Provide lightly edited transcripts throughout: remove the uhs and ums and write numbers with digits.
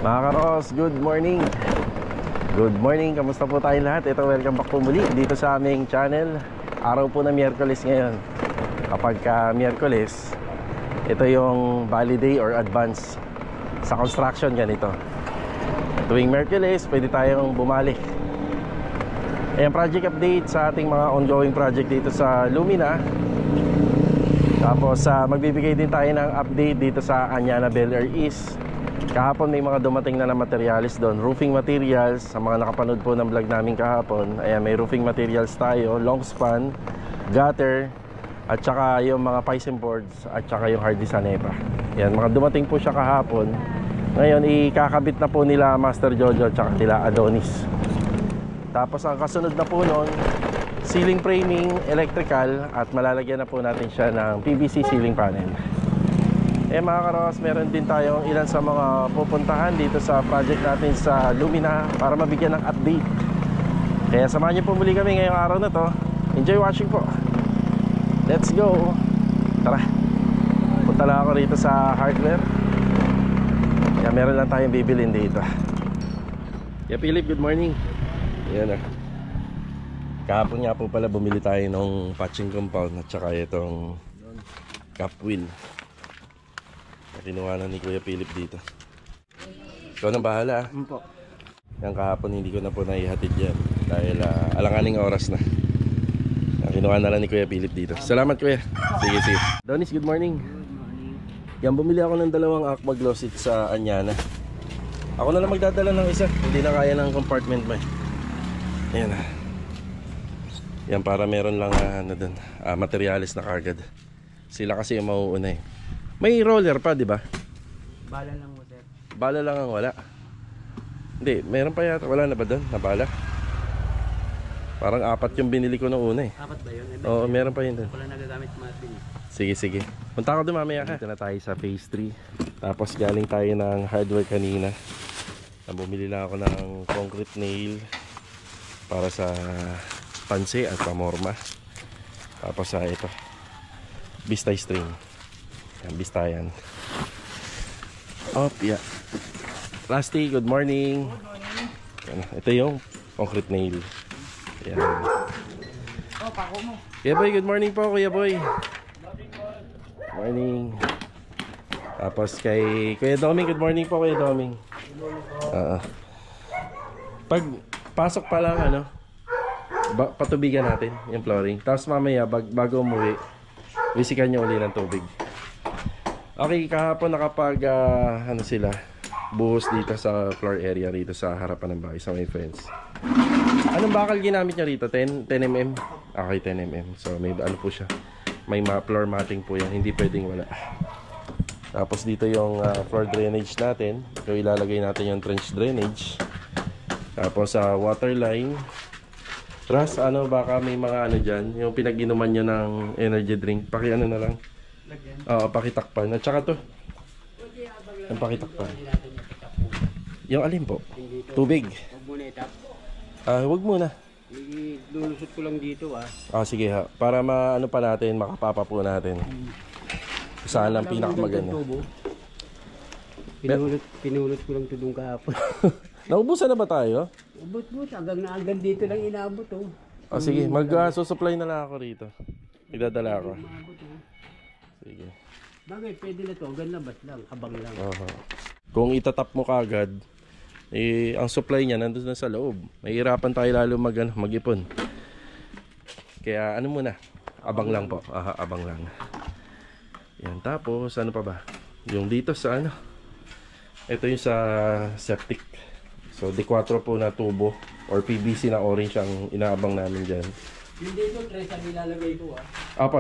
Mga karos, good morning. Good morning, kamusta po tayo lahat? Ito, welcome back po muli dito sa aming channel. Araw po na Miyerkules ngayon. Kapag Miyerkules, ito yung holiday or advance sa construction ganito. Tuwing Miyerkules, pwede tayong bumalik. Ayan, project update sa ating mga ongoing project dito sa Lumina. Tapos magbibigay din tayo ng update dito sa Anyana Bel Air East. Kahapon may mga dumating na materials doon, roofing materials. Sa mga nakapanood po ng vlog namin kahapon, ayan, may roofing materials tayo, long span, gutter, at saka yung mga piston boards, at saka yung hardy sanepa. Ayan, mga dumating po siya kahapon. Ngayon ikakabit na po nila Master Jojo at saka nila Adonis. Tapos ang kasunod na po noon, ceiling framing, electrical, at malalagyan na po natin siya ng PVC ceiling panel. Mga karos, meron din tayong ilan sa mga pupuntahan dito sa project natin sa Lumina para mabigyan ng update. Kaya samahan niyo po muli kami ngayong araw na to. Enjoy watching po. Let's go. Tara. Punta lang ako rito sa hardware. Kaya meron lang tayong bibilin dito. Philip, good morning. Ayan na. Kahapon nga po pala bumili tayo ng patching compound at saka itong cap wheel. Kinuha na ni Kuya Philip dito. Ikaw nang bahala. Po. Yung kahapon hindi ko na po naihatid yan dahil alanganing oras na. Kinuha na lang ni Kuya Philip dito. Salamat Kuya. Sige, sige. Donis, good morning. Yan, bumili ako ng dalawang aqua glow seat sa Anyana. Ako na lang magdadala ng isa. Hindi na kaya ng compartment mo. Ayan. Yan, para meron lang materialis na kagad. Sila kasi yung mauuna eh. May roller pa, di ba? Bala lang mo, sir. Bala lang ang wala. Hindi, meron pa yata. Wala na ba doon? Nabala? Parang 4 yung binili ko noong una eh. 4 ba yun? Oo, meron pa yun doon. Wala nagagamit masin. Sige, sige. Punta ko doon mamaya ka. Dito na tayo sa phase 3. Tapos galing tayo ng hardware kanina. Bumili lang ako ng concrete nail para sa panse at pamorma. Tapos ito, bistay string. Yan, bistayan. Yeah. Rusty, good morning. Yan, ito yung concrete nail. Yan. Kuya Boy, good morning po, Kuya Boy. Morning. Tapos kay Kuya Doming, good morning po, Kuya Doming. Pag pasok pa lang, patubigan natin yung flooring. Tapos mamaya, bago umuwi, bisikan nyo uli ng tubig. Okay, kahapon nakapag buhos dito sa floor area rito sa harapan ng bahay sa may fence. Anong bakal ginamit niya rito? 10 mm? Okay, 10 mm. So may po siya. May floor matting po yan. Hindi pwedeng wala. Tapos dito yung floor drainage natin. So ilalagay natin yung trench drainage. Tapos water line. Ras, baka may mga dyan. Yung pinag-inuman nyo ng energy drink. Na lang. Oo, pakitakpan. At saka to. Yung pakitakpan. Yung alin po? Tubig. Huwag muna. Lulusot ko lang dito Sige ha. Para pa natin, makapapa po natin. Saan lang pinakamaganda. Pinulot ko lang ito doon kahapon. Naubusan na ba tayo? Ubot-but. Hanggang dito lang inabot Sige, susupply na lang ako rito. Igdadala ako. Sige. Bagay, pwede na to. Hanggang labas lang. Habang lang. Kung itatap mo kagad, ang supply niya nandun na sa loob. Mahirapan tayo lalo mag-ipon. Kaya muna? Abang lang po. Abang lang. Yan, tapos ano pa ba? Yung dito sa ito yung sa septic. So D4 po na tubo or PVC na orange ang inaabang namin dyan. Yung dito, tres ang nilalagay ko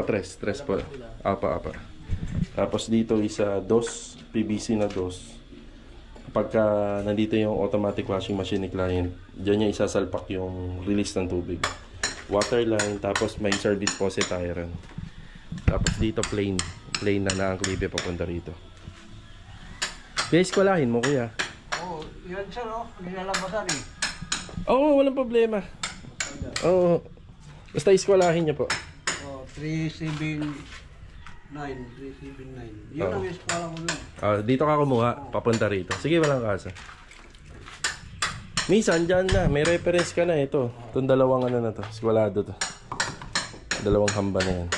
tres po. Apa. Tapos dito isa dos, PVC na dos. Kapag nandito yung automatic washing machine ni client, dyan niya isasalpak yung release ng tubig. Water line, tapos may service faucet iron. Tapos dito plain na ang klibe papunta rito. Guys, kwalahin mo kuya. Yan sir, nilalabasan walang problema. Basta iskwalahin niyo po. 37 9379. Yun Oo. ang eskwala ko nun. Dito ka kumuha, papunta rito. Sige, walang kasa. Minsan, dyan na. May reference ka na ito. Itong dalawang ano na to. Skwalado to. Dalawang hamba na yan.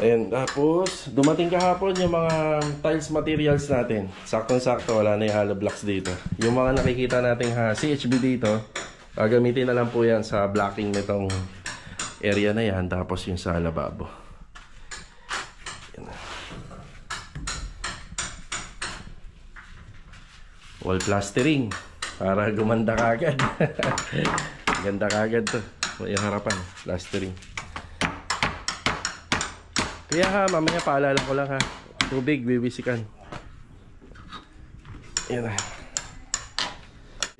Ayan, tapos dumating kahapon yung mga tiles materials natin. Saktong-sakto, wala na yung hollow blocks dito. Yung mga nakikita nating CHB dito, gagamitin na lang po yan sa blocking nitong area na yan. Tapos yung sa lababo. Ayan. Wall plastering para gumanda kagad. Ganda kagad to. Yung harapan, plastering. Kaya mamaya paalala ko lang tubig, bibisikan. Yan na.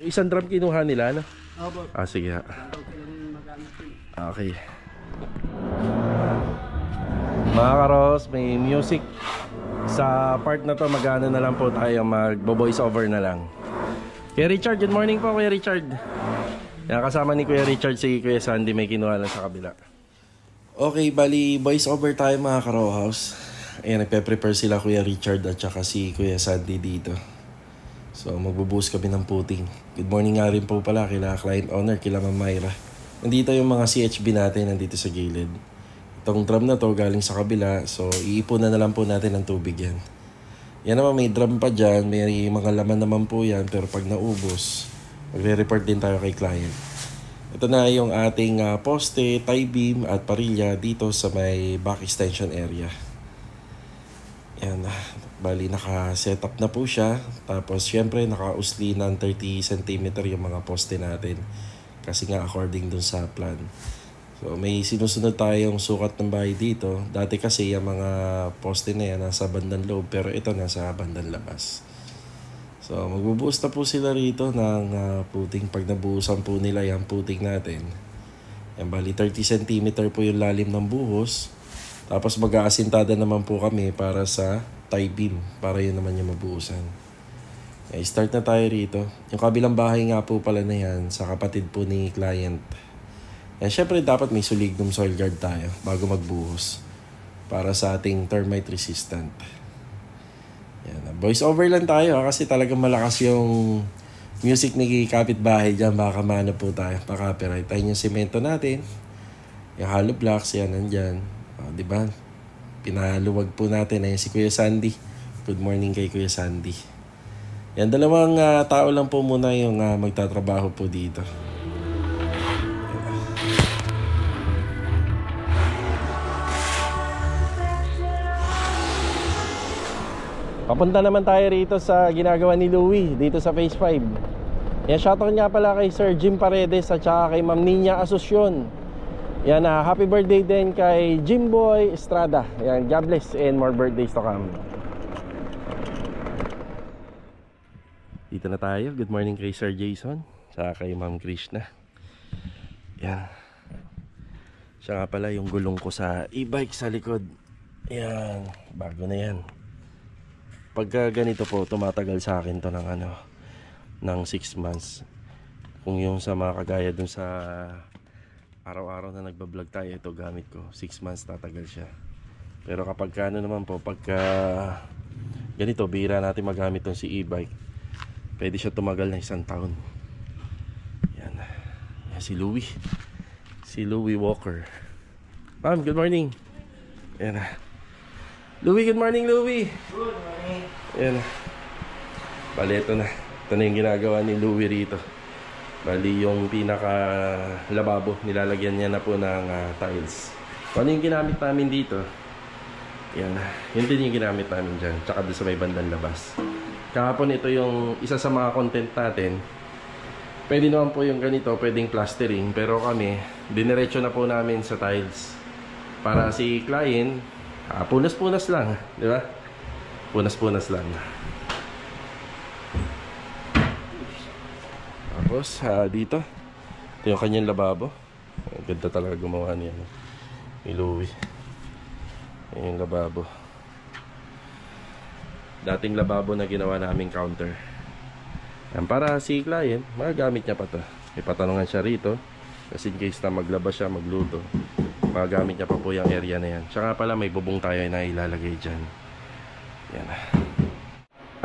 Yung isang drum kinuha nila, ano? Opo. Sige ha. Okay. Mga karos, may music. Sa part na to, mag-ano na lang po tayo, mag-voice over na lang. Kuya Richard, good morning po Kuya Richard. Yan, kasama ni Kuya Richard si Kuya Sandy, may kinuha lang sa kabila. Okay, bali voice over tayo mga ka-row house. Ayan, nagpe-prepare sila Kuya Richard at saka si Kuya Sandy dito. So, magbubuhos kami ng puting. Good morning nga rin po pala kila client owner, kila Ma'am Myra. Nandito yung mga CHB natin, nandito sa gilid. Itong drum na to galing sa kabila, so iipunan na lang po natin ng tubig yan. Yan naman, may drum pa dyan, may mga laman naman po yan, pero pag naubos, magre-report din tayo kay client. Ito na yung ating poste, tie beam at parilya dito sa may back extension area. Yan, bali naka-setup na po siya. Tapos syempre naka-usli ng 30 cm yung mga poste natin. Kasi nga according dun sa plan. So may sinusunod tayong sukat ng bahay dito. Dati kasi yung mga poste na yan nasa bandang loob, pero ito nasa bandang labas. So, magbubuhos na po sila rito ng puting. Pag nabuhusan po nila yung puting natin. Yan, bali 30 cm po yung lalim ng buhos. Tapos mag-aasintada naman po kami para sa tie beam. Para yun naman yung mabuhusan. Okay, start na tayo rito. Yung kabilang bahay nga po pala na yan sa kapatid po ni client. Yan, syempre dapat may sulignum soil guard tayo bago magbuhos. Para sa ating termite resistant. Yan, voice over lang tayo kasi talagang malakas yung music ni kapitbahay dyan. Baka maano po tayo, pa-copyright. Ayun yung semento natin. Yung hollow blocks, yan nandyan. Diba? Pinaluwag po natin. Ayun si Kuya Sandy. Good morning kay Kuya Sandy. Yan, dalawang tao lang po muna yung magtatrabaho po dito. Papunta naman tayo rito sa ginagawa ni Louie dito sa Phase 5. Yan, shoutout nga pala kay Sir Jim Paredes at saka kay Ma'am Nina Asusyon. Yan, happy birthday din kay Jimboy Estrada. Yan, God bless and more birthdays to come. Dito na tayo. Good morning kay Sir Jason saka kay Ma'am Krishna. Yan. Siya nga pala yung gulong ko sa e-bike sa likod. Yan, bago na yan. Pagka ganito po, tumatagal sa akin to ng 6 months. Kung yung sa mga kagaya dun sa araw-araw na nagbablog tayo, ito gamit ko, 6 months tatagal siya. Pero kapag naman po, pagka ganito, bihira natin magamit tong si e-bike, pwede siya tumagal na 1 taon. Yan. Yan si Louie. Si Louie Walker. Ma'am, good morning. Yan na. Louie, good morning, Louie. Good morning. Ayan. Bali, ito na. Ito na yung ginagawa ni Louie rito. Bali, yung pinaka lababo, nilalagyan niya na po ng tiles. Kung ano yung ginamit namin dito, yan. Yun din yung ginamit namin dyan. Tsaka doon sa may bandang labas. Kahapon ito yung isa sa mga content natin. Pwede naman po yung ganito, pwedeng plastering. Pero kami, diniretso na po namin sa tiles. Para si client, punas-punas lang, di ba? Punas-punas lang. Tapos, dito, ito yung kanyang lababo. Ganda talaga gumawa niya, ni Louie. Ayan yung lababo. Dating lababo na ginawa naming counter. Yan, para si client, magagamit niya pa to. May patanungan siya rito. Kasi in case na maglaba siya, magluto. Magamit niya pa po yung area na yan. Tsaka pala may bubong tayo na ilalagay dyan. Yan.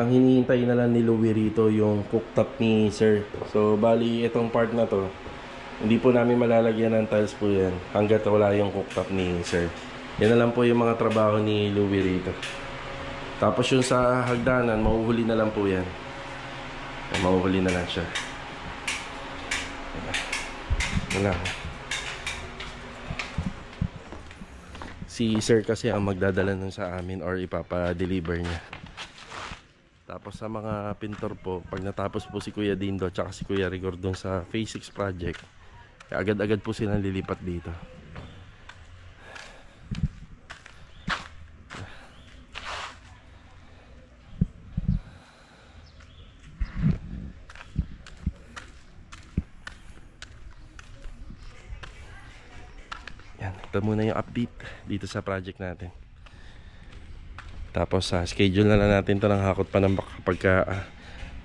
Ang hinihintay na lang ni Louie rito yung cooktop ni Sir. So bali itong part na to, hindi po namin malalagyan ng tiles po yan hanggat wala yung cooktop ni Sir. Yan na lang po yung mga trabaho ni Louie rito. Tapos yung sa hagdanan, mahuhuli na lang po yan. Mahuhuli na lang siya. Wala. Si Sir kasi ang magdadala nun sa amin or ipapa-deliver niya. Tapos sa mga pintor po, pag natapos po si Kuya Dindo at si Kuya Rigor doon sa Phase 6 project, agad-agad po silang lilipat dito. Yan, ito muna yung update dito sa project natin. Tapos schedule na lang natin to ng hakot pa ng kapag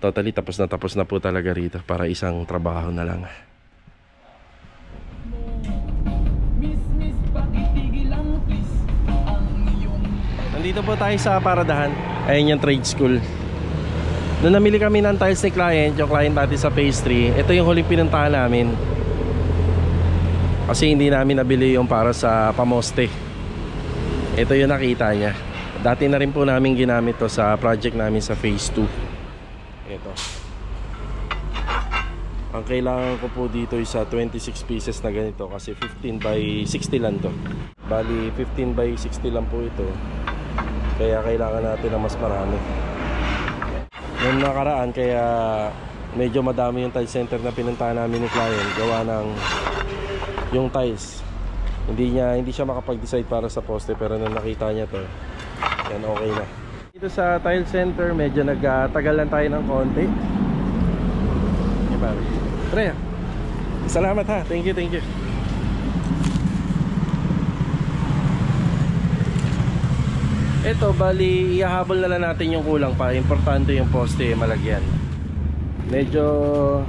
totally tapos na po talaga rito para isang trabaho na lang. Nandito po tayo sa Paradahan. Ayun yung trade school. Noong namili kami ng tiles ni client, yung client natin sa Phase 3, ito yung huling pinuntahan namin. Kasi hindi namin nabili yung para sa pamoste. Ito yung nakita niya. Dati na rin po namin ginamit to sa project namin sa Phase 2. Ito. Ang kailangan ko po dito is 26 pieces na ganito kasi 15 by 60 lang to. Bali 15 by 60 lang po ito. Kaya kailangan natin ng mas marami. Noong nakaraan kaya medyo madami yung tile center na pinuntahan namin ni client. Gawa ng yung tiles. Hindi siya makapag-decide para sa poste pero nung nakita niya to, yan okay na. Dito sa tile center medyo nagtagal lang tayo ng konti. Okay, pare. Pre, salamat ha. Thank you. Ito bali ihahabol na lang natin yung kulang pa. Importante yung poste malagyan. Medyo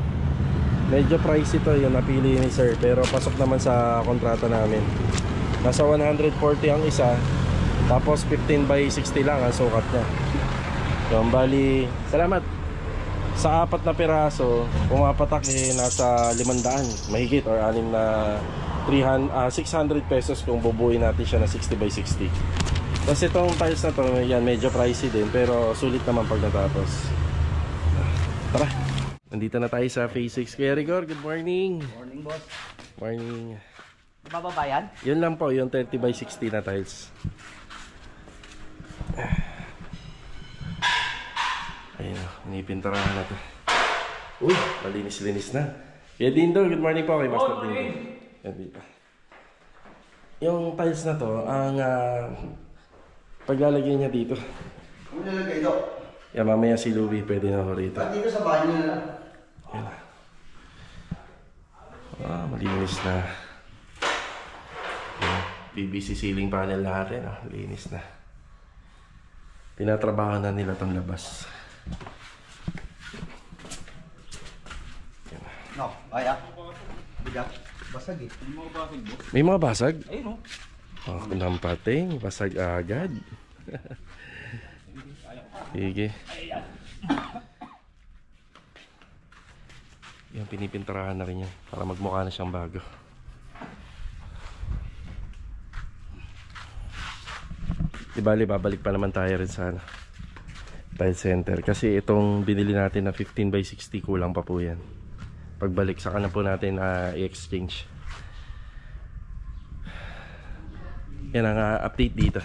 pricey ito yung napili ni Sir pero pasok naman sa kontrata namin. Nasa 140 ang isa. Tapos 15 by 60 lang ang sukat niya. So bali, salamat. Sa 4 na piraso, pumapatak nasa 500 mahigit or 600 pesos kung bubuuin natin siya na 60 by 60. Tapos itong tiles na to, yan medyo pricey din pero sulit naman pag natapos. Tara. Nandito na tayo sa Phase 6. Kuya Rigor, good morning. Morning, boss. Morning. Bababayan? Yun lang po, yung 30 by 60 na tiles. Ayun, inipinturahan na to. Uy, malinis-linis na. Kuya Dindo, good morning po kay Master Dindo. Yan dito. Yung tiles na to, ang paglalagay niya dito. Ano nilagay ito? Yan, mamaya si Louie pwede na ho rito. Ba't dito sa banyo na lang? Yan. Malinis na. Yan, PVC ceiling panel natin. Linis na. Tinatrabaho na nila itong labas. Yan. No, kaya. Bigat. Basag eh. May mga basag? Ayun o. Nampating, basag agad. Sige. Yung pinipinturahan na rin yan para magmukha na siyang bago. Di bali, babalik pa naman tayo rin sa tile center kasi itong binili natin na 15 by 60 kulang pa po yan. Pagbalik saka na po natin i-exchange. Yan ang update dito.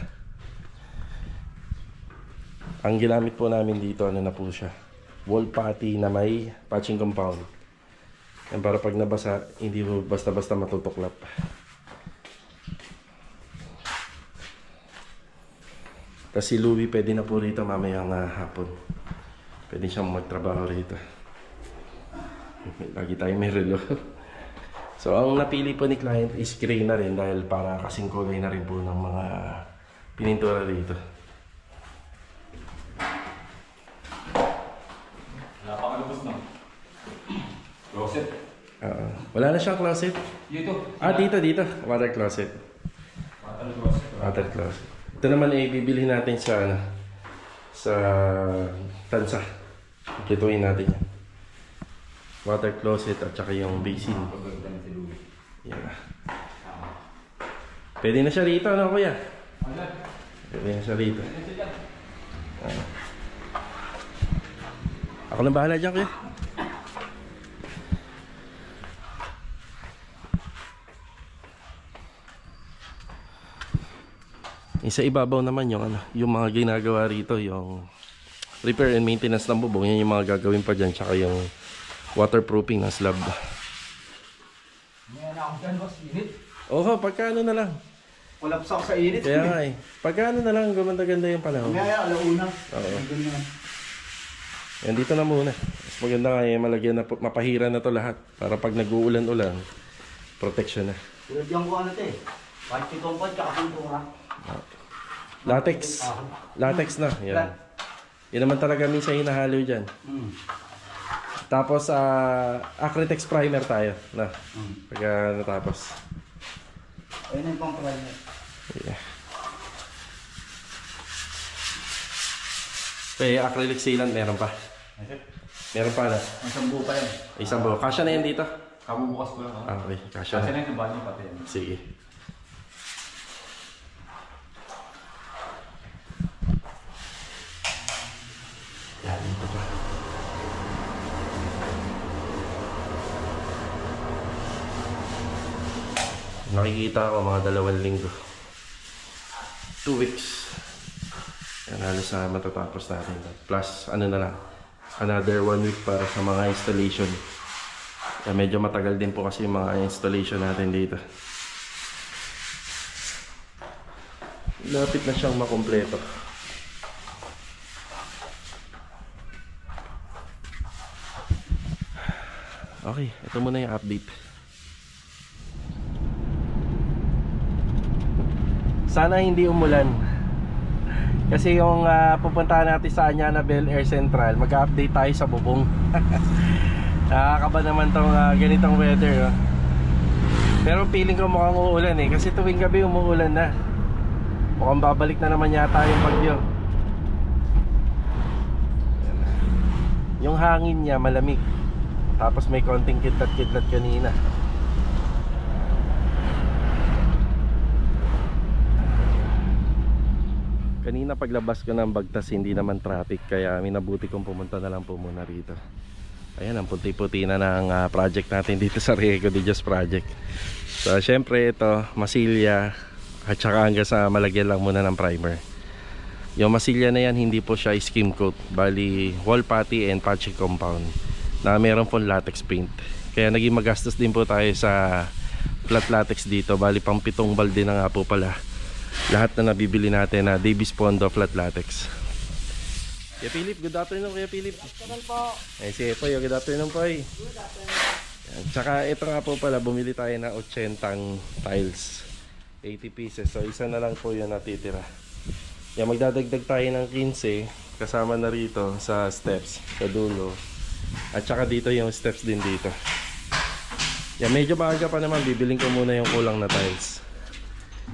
Ang ginamit po namin dito, ano na po siya, wall putty na may patching compound. Yan para pag nabasa, hindi po basta-basta matutuklap. Tapos si Louie pwede na po rito mamayang hapon. Pwede siyang magtrabaho rito. Lagi tayo may relo. So ang napili po ni client is gray na rin dahil para kasing kulay na rin po ng mga pinintura rito. Napakalabas na. Closet. Wala na siyang closet. Dito. Dito. Water closet. Water closet. Ito naman ay bibili natin sa ano, sa tansa. Ituin natin yan. Water closet at saka yung basin. Yan. Pwede na siya rito, ano kuya? Pwede na siya rito. Ako na bahala dyan, kuya. Sa ibabaw naman yung ano, yung mga ginagawa rito, yung repair and maintenance ng bubong, yan yung mga gagawin pa dyan, tsaka yung waterproofing ng slab. May ako dyan, boss. Init. Oo, pagkano na lang. Kulaps ako sa init. Kaya nga eh. Pagkano na lang, gumanda-ganda yung panahon. May alauna. Oo. Yan, dito na muna. Mas maganda nga eh, malagyan na, mapahira na to lahat. Para pag nag-uulan-ulan, protection na. Tulad yan ko ano ito eh. Kahit pitumpad, kakapintura. Latex. Latex na. Yan. Yan naman talaga minsan hinahalo dyan. Tapos, Acrytex primer tayo. Na. Pagka natapos. Ayun na yung pang primer. Yeah. Okay, acrylic sealant meron pa. Meron pa na. Isang buo pa yan. Isang buo. Kasya na yan dito? Kabubukas ko lang. Okay, kasya Kasi na. na yung bali pati yan. Sige. Yan, dito pa. Nakikita ko mga 2 linggo. 2 weeks. Yan, halos na matatapos natin. Plus, ano na lang, another 1 week para sa mga installation. Yan, medyo matagal din po kasi yung mga installation natin dito. Lapit na siyang makumpleto. Okay, ito muna yung update. Sana hindi umulan. Kasi yung pupuntahan natin sa Anyana Bel Air Central, mag-update tayo sa bubong. Nakakaba naman tong ganitong weather. Pero feeling ko mukhang uulan eh. Kasi tuwing gabi umuulan na. Mukhang babalik na naman yata yung bagyo. Yung hangin niya malamig. Tapos may konting kidlat-kidlat kanina. Kanina paglabas ko ng Bagtas hindi naman traffic, kaya minabuti kong pumunta na lang po muna rito. Ayan, ang puti-puti na ng project natin dito sa Riego de Dios project. So syempre ito, masilya at saka hanggang sa malagyan lang muna ng primer. Yung masilya na yan hindi po siya skim coat, bali wall putty and patchy compound na meron pong latex paint. Kaya naging magastos din po tayo sa flat latex dito, bali pang 7 balde na nga po pala lahat na nabibili natin na Davis Pondo flat latex. Kuya Philip, good afternoon Kuya Philip. Ganun po. Ay si Epoy, good afternoon po eh. Tsaka ito nga po pala, bumili tayo na 80 tiles, 80 pieces. So isa na lang po yung natitira. Yan, magdadagdag tayo ng 15 kasama na rito sa steps, sa dulo. At saka dito yung steps din dito. Yan, medyo maaga pa naman, bibiling ko muna yung kulang na tiles.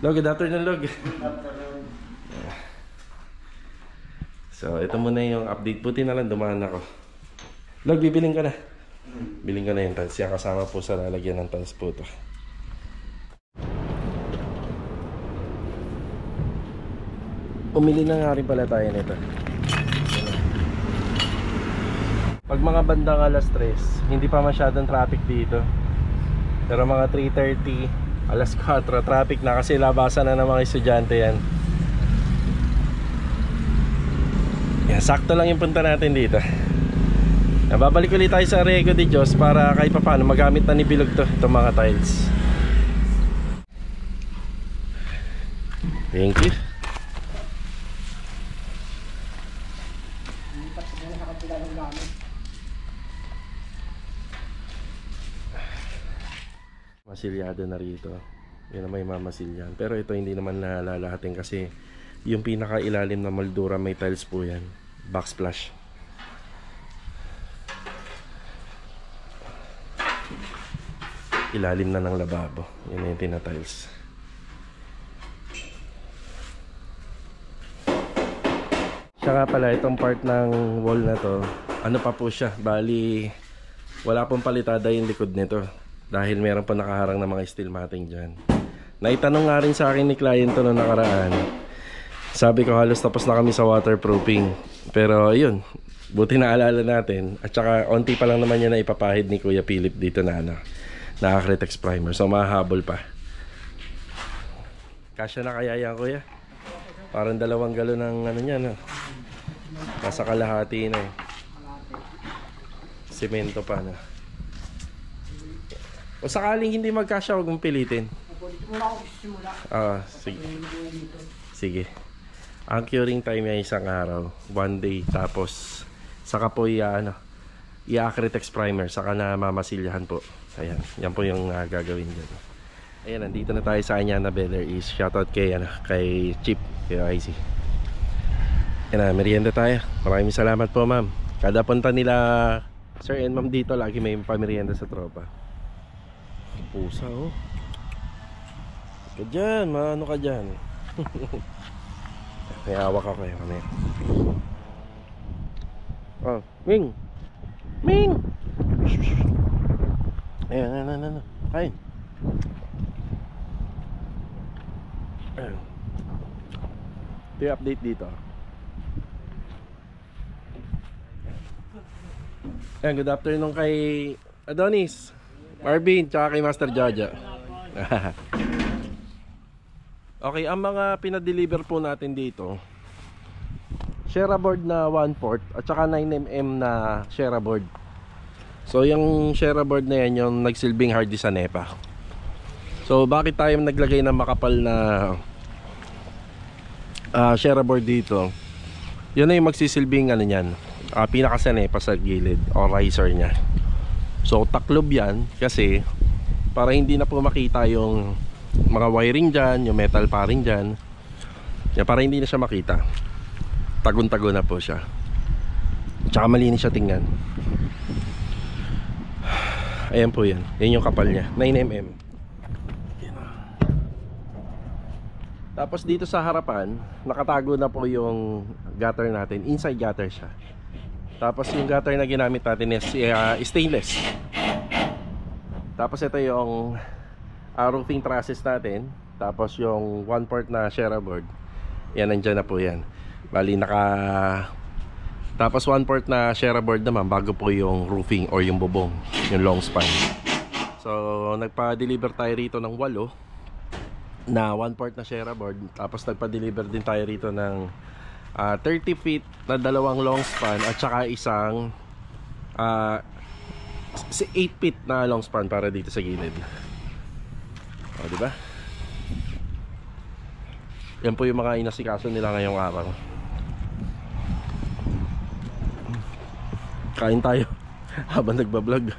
Log, good afternoon Log. So ito muna yung update. Buti na lang dumaan ako. Log, bibiling ka na. Biling ka na yung tiles. Yan, kasama po sa lalagyan ng tiles po ito. Pumili na nga rin pala tayo nito. Pag mga bandang alas 3, hindi pa masyadong traffic dito. Pero mga 3:30, alas 4, traffic na kasi labasan na ng mga estudyante yan. Yan, sakto lang yung punta natin dito. Babalik ulit tayo sa Riego de Dios para kahit pa paano magamit na ni Bilog itong mga tiles. Thank you. Masilyado na rito. Yun na may mamasilyan. Pero ito hindi naman nalalahatin kasi yung pinakailalim na moldura may tiles po yan. Backsplash. Ilalim na ng lababo. Yun na yung tina-tiles. Tsaka pala itong part ng wall na to, ano pa po siya, bali wala pong palitada yung likod nito dahil meron pa nakaharang na mga steel matting dyan. Naitanong nga rin sa akin ni client to noong nakaraan. Sabi ko halos tapos na kami sa waterproofing, pero yun, buti na alala natin. At saka onti pa lang naman yan na ipapahid ni Kuya Philip dito na na Acrytex primer, so mahahabol pa. Kasya na kaya yan, Kuya? Parang 2 galon ng ano niya, no? Nasa kalahati na eh. Semento pa na. O sakaling hindi magkasya, huwag mong pilitin. Sige. Sige. Ang curing time ay 1 araw, 1 day. Tapos saka po i-Acrytex primer, saka na mamasilyahan po. Ayan, yan po yung gagawin dyan. Ayan, nandito na tayo sa Anyana Bel Air East. Shoutout kay Chip, kay IC. Ayan na, merienda tayo. Maraming salamat po, ma'am. Kada punta nila Sir and ma'am dito, lagi may pamerienda sa tropa. Pusa, oh. Ka dyan, maano ka dyan. May hawak ako kayo kami. Oh, Ming! Ming! Ayan, kain. Ito yung update dito. Ayan, good afternoon kay Adonis, Marvin, tsaka kay Master Jaja. Okay, ang mga pinadeliver po natin dito, Shera board na 1/4 at saka 9mm na Shera board. So yung Shera board na yan yung nagsilbing hardy sa NEPA. So bakit tayo naglagay ng makapal na Shera board dito? Yun na yung magsisilbing ano niyan, pinaka sa NEPA sa gilid o riser nya. So taklob yan kasi para hindi na po makita yung mga wiring dyan, yung metal paring dyan yan, para hindi na siya makita. Tagon-tago na po siya. Tsaka malinis siya tingnan. Ayan po yan. Yan yung kapal nya, 9mm. Tapos dito sa harapan, nakatago na po yung gutter natin. Inside gutter siya. Tapos yung gutter na ginamit natin is stainless. Tapos ito yung roofing trusses natin. Tapos yung 1/4 na Shera board, yan, nandyan na po yan. Bali tapos 1/4 na Shera board naman bago po yung roofing or yung bubong, yung long span. So nagpa-deliver tayo rito ng 8 na 1/4 na Shera board. Tapos nagpa-deliver din tayo rito ng 30 feet na 2 long span at saka isang 8 feet na long span para dito sa gilid. O, diba? Yan po yung mga inasikaso nila ngayong araw. Kain tayo habang nagbablog.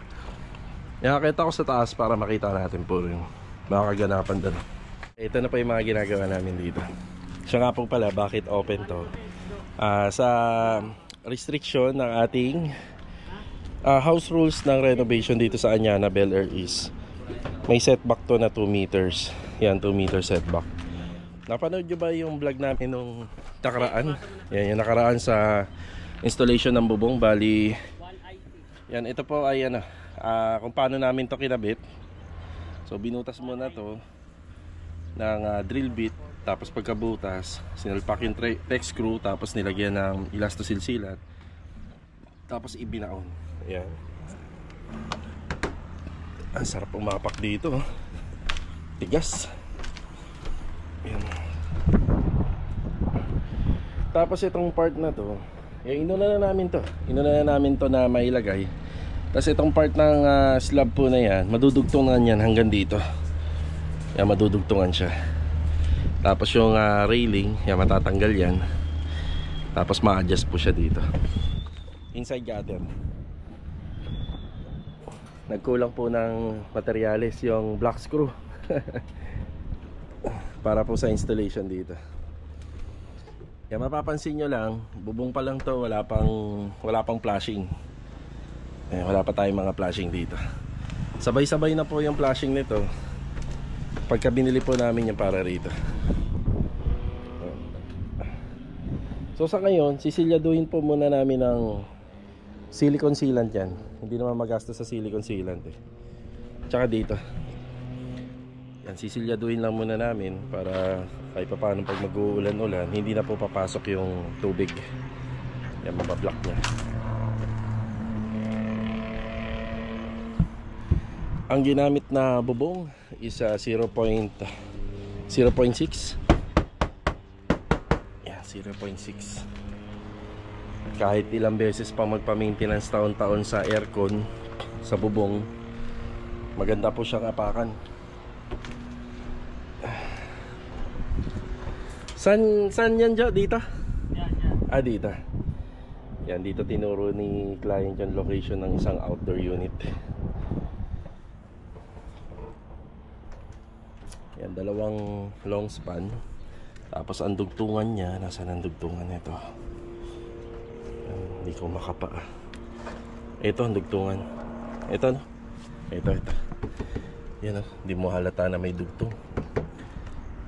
Nakakita ko sa taas para makita natin po yung mga kaganapan doon. Ito na po yung mga ginagawa namin dito. Siya nga po pala, bakit open to? Sa restriction ng ating house rules ng renovation dito sa Anyana Bel Air East, may setback to na 2 meters. Yan, 2 meter setback. Napanood nyo ba yung vlog namin nung nakaraan? Yan, yung nakaraan sa installation ng bubong. Bali, yan, ito po ay kung paano namin to kinabit. So binutas muna to ng drill bit, tapos pagkabutas sinalpak yung tech screw, tapos nilagyan ng elastosilsilat, tapos ibinaon. Ayan, ang sarap umapak dito, tigas. Ayan. Tapos itong part na to, inuna na namin to na mailagay. Tapos itong part ng slab po na yan, madudugtungan yan hanggang dito. Yan, madudugtungan siya. Tapos yung railing, yan, matatanggal yan. Tapos ma-adjust po siya dito. Inside gutter. Nagkulang po ng materyales yung black screw para po sa installation dito. Yan, mapapansin nyo lang, bubong pa lang to, wala pang flashing. Wala pa tayong mga flashing dito. Sabay-sabay na po yung flashing nito pagka binili po namin yung para rito. So sa ngayon, sisilyaduhin po muna namin ng silicone sealant yan. Hindi naman magastos sa silicone sealant eh. Tsaka dito. Yan, sisilyaduhin lang muna namin para kahit pa paano pag mag-uulan-ulan, hindi na po papasok yung tubig. Yan, mabablock niya. Ang ginamit na bubong is 0.6. Yan, 0.6. Kahit ilang beses pa magpa-maintenance taon-taon sa aircon, sa bubong, maganda po siyang apakan. San yan dyan? Dito? Ah, dito. Yan, dito tinuro ni client yung location ng isang outdoor unit. Yan, dalawang long span. Tapos ang dugtungan niya, nasaan ang dugtungan nito? Hindi ko makapa. Ito ang dugtungan. Ito no? Ito. Yan o, hindi mo halata na may dugtong.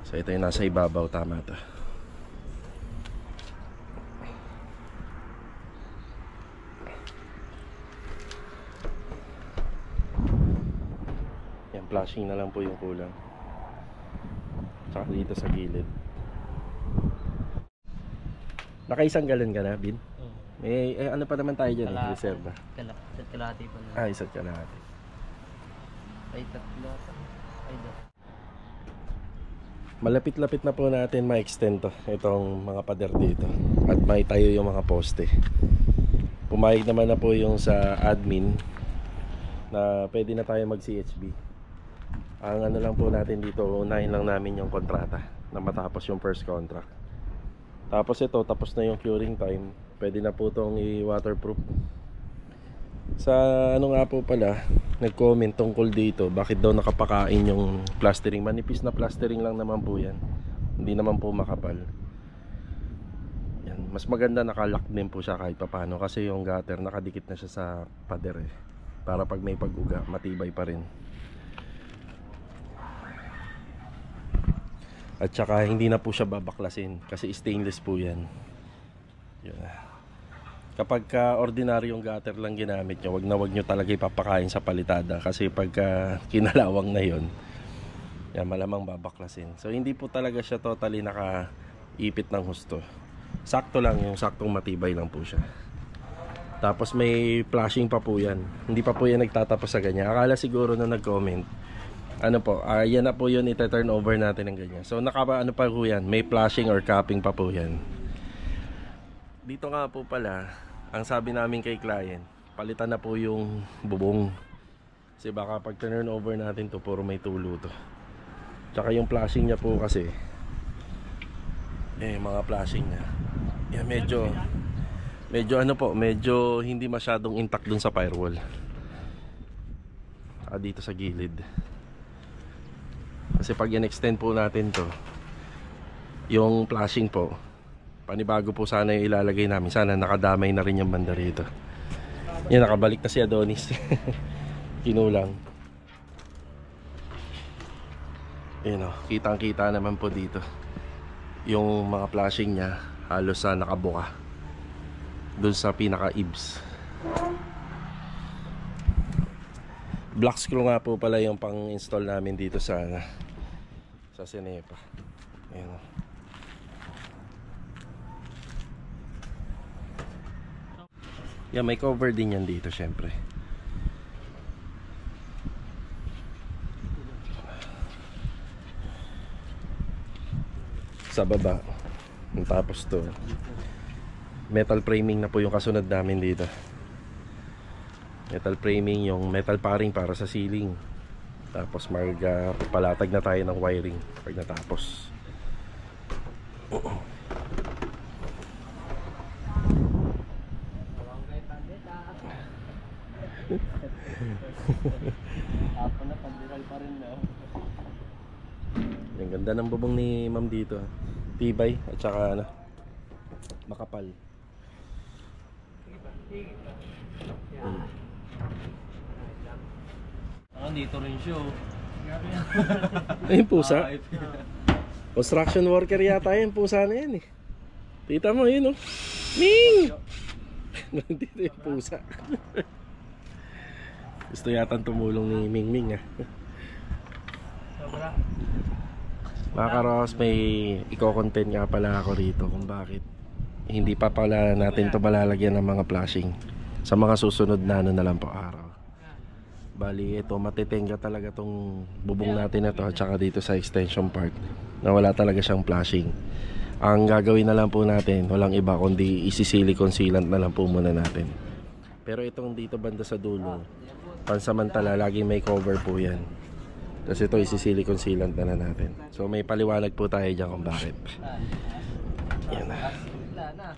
So ito yung nasa ibabaw, tama ito. Yan, flashing na lang po yung kulang. Tsaka dito sa gilid. Nakaisang galon ka na, Bin? May ano pa naman tayo dyan, reserva. Kalahati pa na. Ah, isa't kalahati. Ay, tatlo. Ay, Malapit-lapit na po natin ma-extend to, itong mga pader dito. At may tayo yung mga poste. Pumayag naman na po yung sa admin na pwede na tayo mag-CHB. Ang ano lang po natin dito, unahin lang namin yung kontrata na matapos yung first contract. Tapos ito, tapos na yung curing time. Pwede na po itong i-waterproof. Sa ano nga po pala, nag-comment tungkol dito, bakit daw nakapakain yung plastering. Manipis na plastering lang naman po yan. Hindi naman po makapal. Yan. Mas maganda nakalock din po siya kahit papano, kasi yung gutter nakadikit na siya sa pader eh. Para pag may pag-uga, matibay pa rin. At saka hindi na po siya babaklasin kasi stainless po yan. Yun. Kapag ordinaryong gutter lang ginamit nyo, wag nyo talaga ipapakain sa palitada. Kasi pagka kinalawang na yun, yan, malamang babaklasin. So hindi po talaga siya totally nakaipit ng husto. Sakto lang, yung saktong matibay lang po siya. Tapos may flashing pa po yan. Hindi pa po yan nagtatapos sa ganyan. Akala siguro na nag-comment, ano po, yan na po yun, ita-turn over natin ng ganyan. So ano pa po yan, may flashing or capping pa po yan. Dito nga po pala, ang sabi namin kay client, palitan na po yung bubong. Kasi baka pag turn over natin to, puro may tulo to. Tsaka yung flashing niya po kasi, mga flashing niya, yan, medyo ano po, medyo hindi masyadong intact dun sa firewall. Dito sa gilid. Kasi pag in-extend po natin to, yung flashing po, panibago po sana yung ilalagay namin. Sana nakadamay na rin yung banda rito. Yan, nakabalik na si Adonis. Kinulang. Yan o, kitang-kita naman po dito. Yung mga flashing niya, halos nakabuka doon sa pinaka-ibs. Black screw nga po pala yung pang-install namin dito sa Cenepa. Ayan o. Yan, may cover din yan dito syempre. Sa baba. Tapos to, metal framing na po yung kasunod namin dito. Metal framing, yung metal paring para sa ceiling. Tapos palatag na tayo ng wiring pag natapos. Apo na, pagdiral pa rin na. Yung ganda ng bubong ni ma'am dito. Tibay at saka makapal. Dito rin siya. Ayun pusa. Construction worker yata yan, pusa na yan eh. Tita mo, yun, oh. Ming! Nandito yung pusa. Gusto yata tumulong ni Ming Ming, ah. Sobra. Mga karos, may i-content nga pala ako rito kung bakit hindi pa pala natin to malalagyan ng mga flashing sa mga susunod na ano na lang po araw. Bali ito, matitenga talaga tong bubong natin na to at saka dito sa extension part na wala talaga siyang flashing. Ang gagawin na lang po natin, walang iba kundi isi-silicone sealant na lang po muna natin. Pero itong dito banda sa dulo, pansamantala laging may cover po yan. Tapos ito isi-silicone sealant na natin. So may paliwanag po tayo dyan kung bakit. Yan na. Wala na.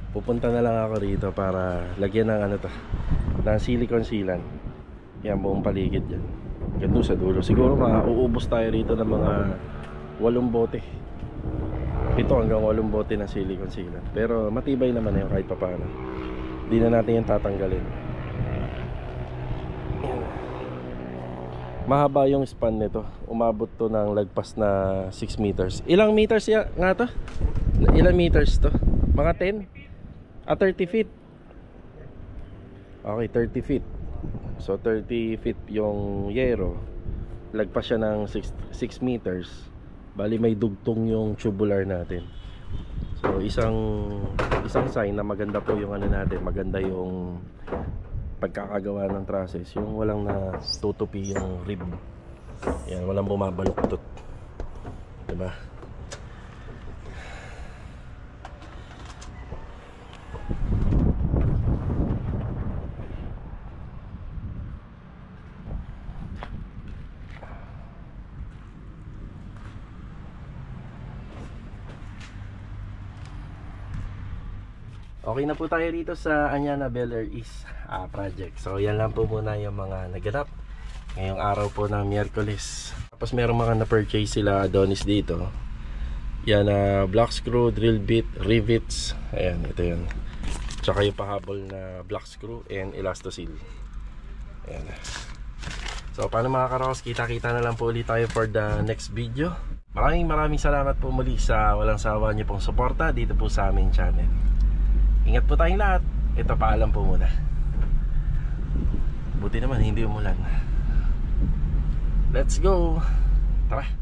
Pupunta na lang ako rito para lagyan ng ano to, ng silicone sealant. Yan buong paligid yan. Ganun sa dulo. Siguro mauubos tayo rito ng mga 8 bote. 7 hanggang 8 bote ng silicone sealant. Pero matibay naman yun kahit papaano. Hindi na natin yung tatanggalin. Yan. Mahaba yung span nito. Umabot to ng lagpas na 6 meters. Ilang meters nga to? Ilang meters to? Mga 10? 30 feet. Okay, 30 feet. So 30 feet yung yero. Lagpas siya ng 6 meters. Bali may dugtong yung tubular natin. So isang sign na maganda po yung ano natin, maganda yung pagkakagawa ng trusses, yung walang na tutupi yung rib. Yan, walang bumabaluktot. Diba? Okay na po tayo rito sa Anyana Bel Air East project. So yan lang po muna yung mga naganap ngayong araw po ng Miyerkules. Tapos merong mga na-purchase sila Adonis dito. Yan block screw, drill bit, rivets. Ayan, ito yan. Tsaka yung pahabol na block screw and elastoseal. Ayan. So paano mga karos, kita-kita na lang po ulit tayo for the next video. Maraming salamat po muli sa walang sawa niyo pong suporta dito po sa aming channel. Ingat po tayong lahat. Ito, paalam po muna. Buti naman hindi umulan. Let's go. Tara.